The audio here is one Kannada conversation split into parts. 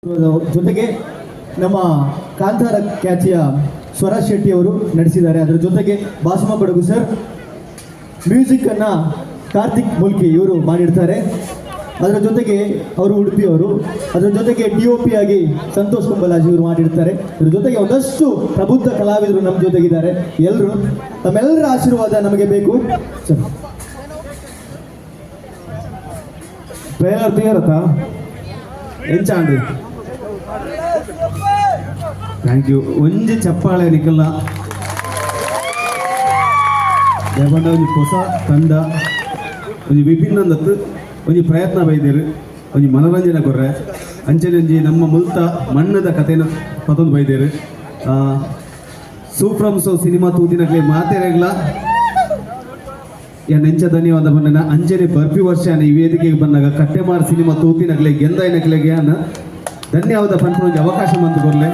ಜೊತೆಗೆ ನಮ್ಮ ಕಾಂತಾರ ಖ್ಯಾತಿಯ ಸ್ವರಾಜ್ ಶೆಟ್ಟಿ ಅವರು ನಡೆಸಿದ್ದಾರೆ. ಅದರ ಜೊತೆಗೆ ಬಾಸುಮ ಕೊಡಗು ಸರ್, ಮ್ಯೂಸಿಕ್ ಅನ್ನ ಕಾರ್ತಿಕ್ ಮುಲ್ಕಿ ಇವರು ಮಾಡಿರ್ತಾರೆ. ಅದರ ಜೊತೆಗೆ ಅವರು ಉಡುಪಿಯವರು, ಅದರ ಜೊತೆಗೆ DOP ಆಗಿ ಸಂತೋಷ್ ಕುಂಬಲಾಜಿ ಇವರು ಮಾಡಿರ್ತಾರೆ. ಅದರ ಜೊತೆಗೆ ಒಂದಷ್ಟು ಪ್ರಬುದ್ಧ ಕಲಾವಿದರು ನಮ್ಮ ಜೊತೆಗಿದ್ದಾರೆ. ಎಲ್ಲರೂ ತಮ್ಮೆಲ್ಲರ ಆಶೀರ್ವಾದ ನಮಗೆ ಬೇಕು ಸರ್. ಟ್ರೈಲರ್ తీయరతా ఎంచాండి ಥ್ಯಾಂಕ್ ಯು. ಒಂಜಿ ಚಪ್ಪಾಳೆ ನಿಕಲ್ಲ ದೇವಂಡ ಒಂಜಿ ಹೊಸ ತಂಡ ಒಂಜಿ ವಿಭಿನ್ನದತ್ತು ಒಂಜಿ ಪ್ರಯತ್ನ ಬೈದೇರು, ಒಂಜಿ ಮನೋರಂಜನೆ ಕೊರ್ರೆ ಅಂಚೆನಂಜಿ ನಮ್ಮ ಮುಲ್ತ ಮಣ್ಣದ ಕಥೆನ ಪತೊಂದು ಬೈದೇರು. ಸೂಪ್ರಮ್ ಸೋ ಸಿನಿಮಾ ತೂತಿನಕ್ಲೆ ಮಾತೇರೆಗ್ಲ ನೆಂಚ ಧನ್ಯವಾದ ಬಣ್ಣ ಅಂಜನೆ ಬರ್ಪಿ ವರ್ಷ ಈ ವೇದಿಕೆಗೆ ಬಂದಾಗ ಕಟ್ಟೆಮಾರ್ ಸಿನಿಮಾ ತೂತಿನಕ್ಲೆ ಗೆಂದಾಯಿನಕ್ಲೆಗೆ ಅನ್ನ ಧನ್ಯವಾದ ಪಂಚ ಅವಕಾಶ ಮಂತು ಕೊರ್ಲೆ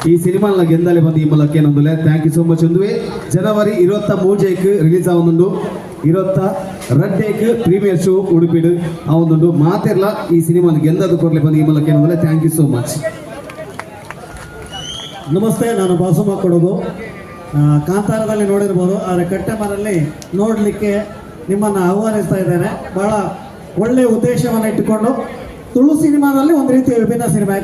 ಈ ಸಿನಿಮಾನ ಗೆಂದಾಲೆ ಬಂದು ಈ ಮೂಲಕ ಏನೊಂದುಲೆ ಥ್ಯಾಂಕ್ ಯು ಸೋ ಮಚ್. ಒಂದುವೆ ಜನವರಿ 23 ರಿಲೀಸ್ ಆವೊಂದುಂಡು, 22 ಪ್ರೀಮಿಯರ್ ಶೋ ಉಡುಪಿಡು ಆವೊಂದುಂಡು. ಮಾತೆರ್ಲ ಈ ಸಿನಿಮಾನ ಗೆಂದದು ಕೊರ್ಲೆ ಬಂದು ಈ ಮೂಲಕ ಏನೊಂದುಲೆ ಥ್ಯಾಂಕ್ ಯು ಸೋ ಮಚ್. ನಮಸ್ತೆ, ನಾನು ಬಾಸುಮ ಕೊಡಗು. ಕಾಂತಾರದಲ್ಲಿ ನೋಡಿರ್ಬೋದು, ಆದರೆ ಕಟ್ಟೆಮರಲ್ಲಿ ನೋಡಲಿಕ್ಕೆ ನಿಮ್ಮನ್ನು ಆಹ್ವಾನಿಸ್ತಾ ಇದ್ದೇನೆ. ಭಾಳ ಒಳ್ಳೆಯ ಉದ್ದೇಶವನ್ನು ಇಟ್ಟುಕೊಂಡು ತುಳು ಸಿನಿಮಾದಲ್ಲಿ ಒಂದು ರೀತಿಯ ವಿಭಿನ್ನ ಸಿನಿಮಾ.